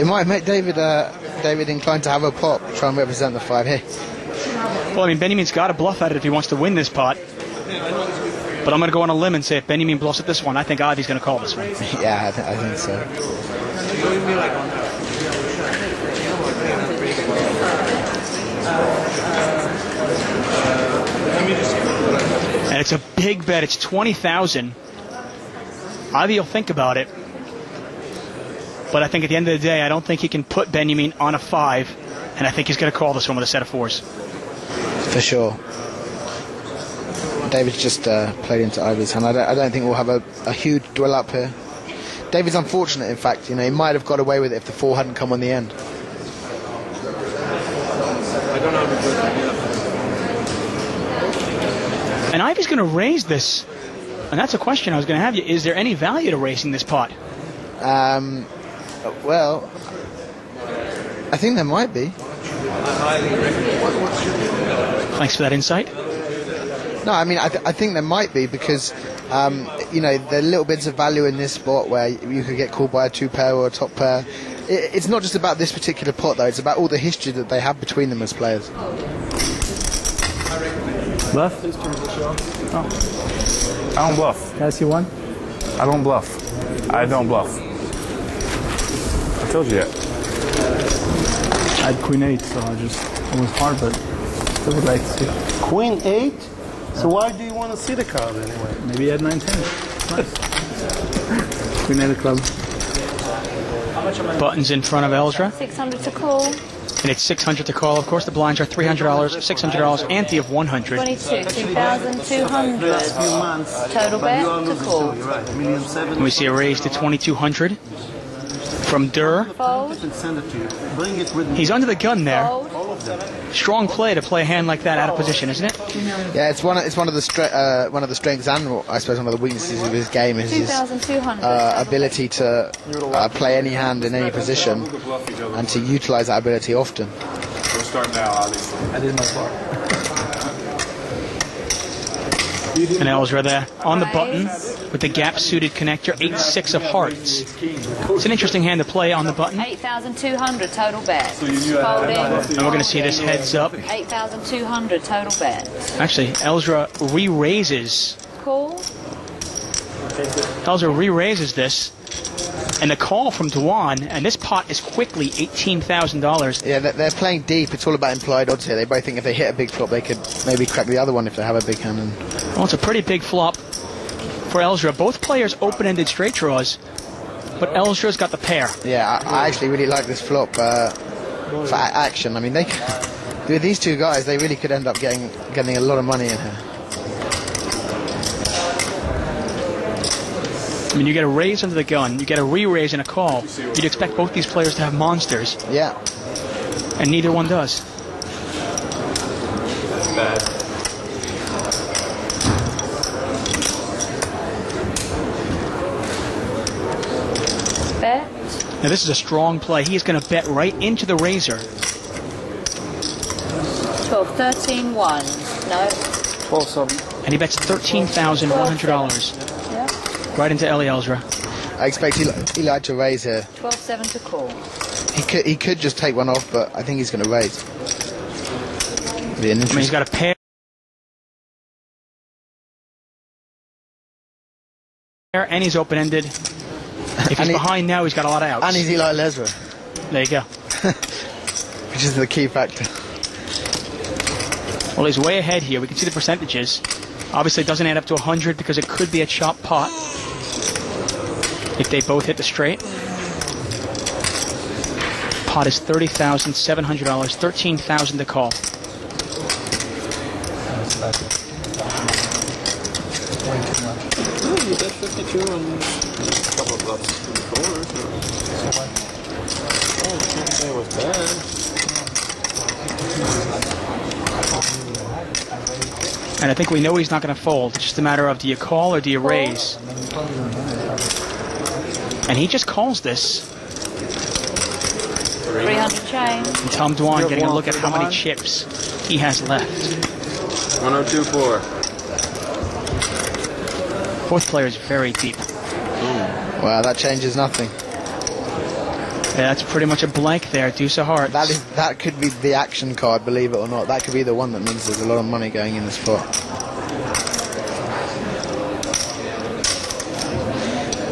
It might make David inclined to have a pop, try and represent the 5 here. Well, I mean, Benjamin's got to bluff at it if he wants to win this pot. But I'm going to go on a limb and say if Benjamin bluffs at this one, I think Adi's going to call this one. Yeah, I think so. And it's a big bet. It's 20,000. Adi will think about it. But I think at the end of the day, I don't think he can put Benjamin on a 5. And I think he's going to call this one with a set of 4s. For sure. David's just played into Ivy's hand. I don't think we'll have a huge dwell up here. David's unfortunate, in fact. You know, he might have got away with it if the 4 hadn't come on the end. And Ivy's going to raise this. And that's a question I was going to have you. Is there any value to raising this pot? Well, I think there might be. Thanks for that insight. No, I mean, I think there might be because, you know, there are little bits of value in this spot where you could get called by a 2-pair or a top pair. It's not just about this particular pot, though. It's about all the history that they have between them as players. Bluff? Oh. I don't bluff. Can I see one? I don't bluff. I don't bluff. I told you that. I had Queen 8, so it was hard, but I would like to see. Queen 8? So why do you want to see the card anyway? Maybe he had 9-10. Nice. Queen 8 of club. Buttons in front of Elzra. 600 to call. And it's 600 to call. Of course, the blinds are $300, $600, ante of 100. 22, 2,200. Total bet to call. And we see a raise to 2,200 from Durr. Fold. He's under the gun there. Fold. Strong play to play a hand like that out of position, isn't it? Yeah, it's one of the strengths and I suppose one of the weaknesses of his game is his 2,200. ability to play any hand in any position and to utilise that ability often. We'll start now, obviously. I did my part. And Elzra there on the button with the gap-suited connector, 8-6 of hearts. It's an interesting hand to play on the button. 8,200 total bet. Folding. And we're going to see this heads up. 8,200 total bet. Actually, Elzra re-raises. Call. Elzra re-raises this. And the call from Dwan, and this pot is quickly $18,000. Yeah, they're playing deep. It's all about implied odds here. They both think if they hit a big flop, they could maybe crack the other one if they have a big hand. Well, it's a pretty big flop for Elzra. Both players open-ended straight draws, but Elzra's got the pair. Yeah, I actually really like this flop for action. I mean, with these two guys, they really could end up getting a lot of money in here. I mean, you get a raise under the gun, you get a re-raise and a call. You'd expect both these players to have monsters. Yeah. And neither one does. Bad. Bet. Now, this is a strong play. He is going to bet right into the razor. 12, 13, 1. No. 12-7. And he bets $13,100. Yeah. Right into Eli Elzra. I expect Eli to raise here. 12-7 to call. He could just take one off, but I think he's going to raise. I mean, he's got a pair. And he's open-ended. If he's behind now, he's got a lot of outs. And he's Eli Lesra. There you go. Which is the key factor. Well, he's way ahead here. We can see the percentages. Obviously, it doesn't add up to 100 because it could be a chop pot if they both hit the straight. Pot is $30,700, $13,000 to call. You bet 52 and a couple of bluffs in the corners. I can't say it was bad. And I think we know he's not going to fold. It's just a matter of do you call or do you raise? And he just calls this. 300 chain. And Tom Dwan getting a look at how many chips he has left. 1024. Fourth player is very deep. Wow, that changes nothing. That's pretty much a blank there, deuce of hearts. That could be the action card, believe it or not. That could be the one that means there's a lot of money going in this pot.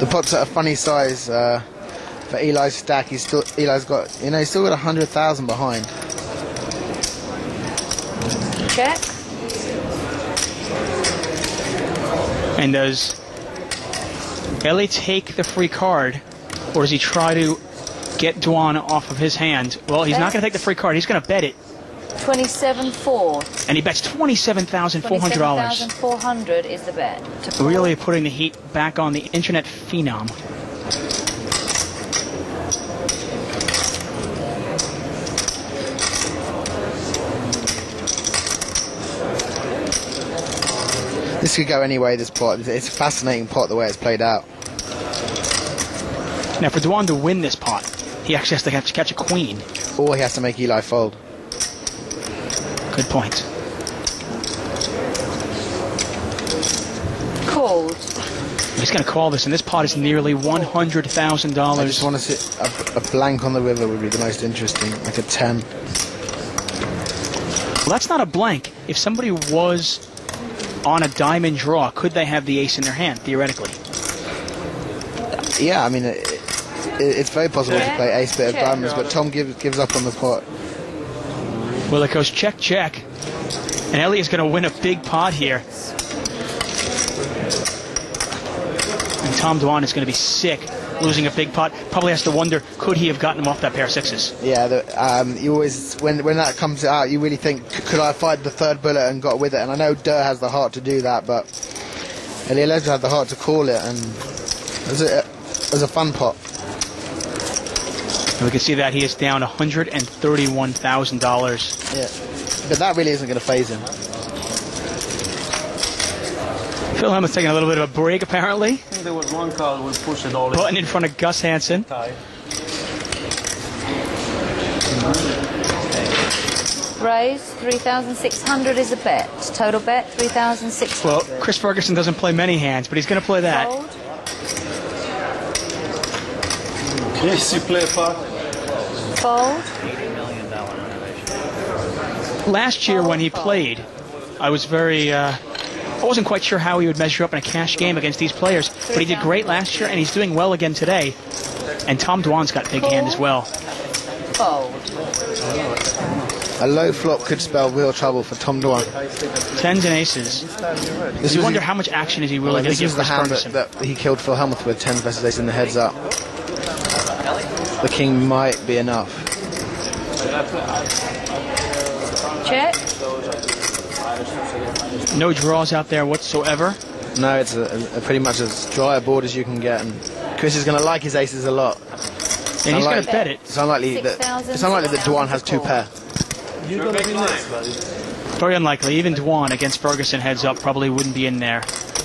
The pot's at a funny size for Eli's stack. Eli's got, he's still got 100,000 behind. Check. And does Eli take the free card, or does he try to get Dwan off of his hand? Well, he's not going to take the free card. He's going to bet it. 27.4. And he bets $27,400. $27,400 is the bet. Really putting the heat back on the internet phenom. This could go any way, this pot. It's a fascinating pot the way it's played out. Now, for Dwan to win this pot, he actually has to catch a queen. Or he has to make Eli fold. Good point. Called. He's going to call this, and this pot is nearly $100,000. I just want to see a blank on the river would be the most interesting, like a 10. Well, that's not a blank. If somebody was on a diamond draw, could they have the ace in their hand, theoretically? Yeah, I mean, it's very possible to play ace bit of diamonds, but Tom gives up on the pot. Well, it goes check, check. And Eli is going to win a big pot here. And Tom Dwan is going to be sick, losing a big pot. Probably has to wonder, could he have gotten him off that pair of sixes? Yeah, you always, when that comes out, you really think, could I have fired the third bullet and got with it? And I know Durr has the heart to do that, but Eliezer had the heart to call it, and it was a fun pot. And we can see that he is down $131,000. Yeah, but that really isn't going to faze him. Phil Hellmuth's taking a little bit of a break, apparently. I think there was one card we pushed it all Button in front of Gus Hansen. Raise, 3,600 is a bet. Total bet, 3,600. Well, Chris Ferguson doesn't play many hands, but he's going to play that. Fold. Yes, you play a pot. Fold. Last year when he played, I was very... I wasn't quite sure how he would measure up in a cash game against these players, but he did great last year, and he's doing well again today. And Tom Dwan's got a big hand as well. Fold. A low flop could spell real trouble for Tom Dwan. Tens and aces. You wonder how much action is he willing to give This is the Chris hand Ferguson. that he killed Phil Hellmuth with, 10 versus ace in the heads up. The king might be enough. Check. No draws out there whatsoever. No, it's a pretty much as dry a board as you can get, and Chris is going to like his aces a lot. And he's going to bet it. It's unlikely that Dwan has two pair. You're going to be next, buddy. Very unlikely. Even Dwan against Ferguson heads up probably wouldn't be in there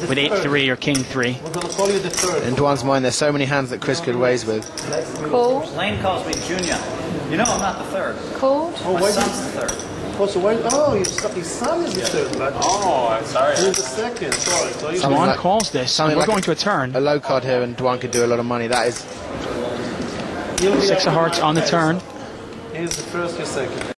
with 8-3 or King-3. We're going to call you the third. In Dwan's mind, there's so many hands that Chris could raise with. Call. Lane calls me Junior. You know I'm not the third. Called. Oh, My why son's the third. his son is the third, but Oh, I'm sorry. he's the second. Sorry. So he's Something Dwan like- calls this, and something we're like going to a turn. A low card here, and Dwan could do a lot of money. That is... Six of hearts on the turn. He's the first, he's second.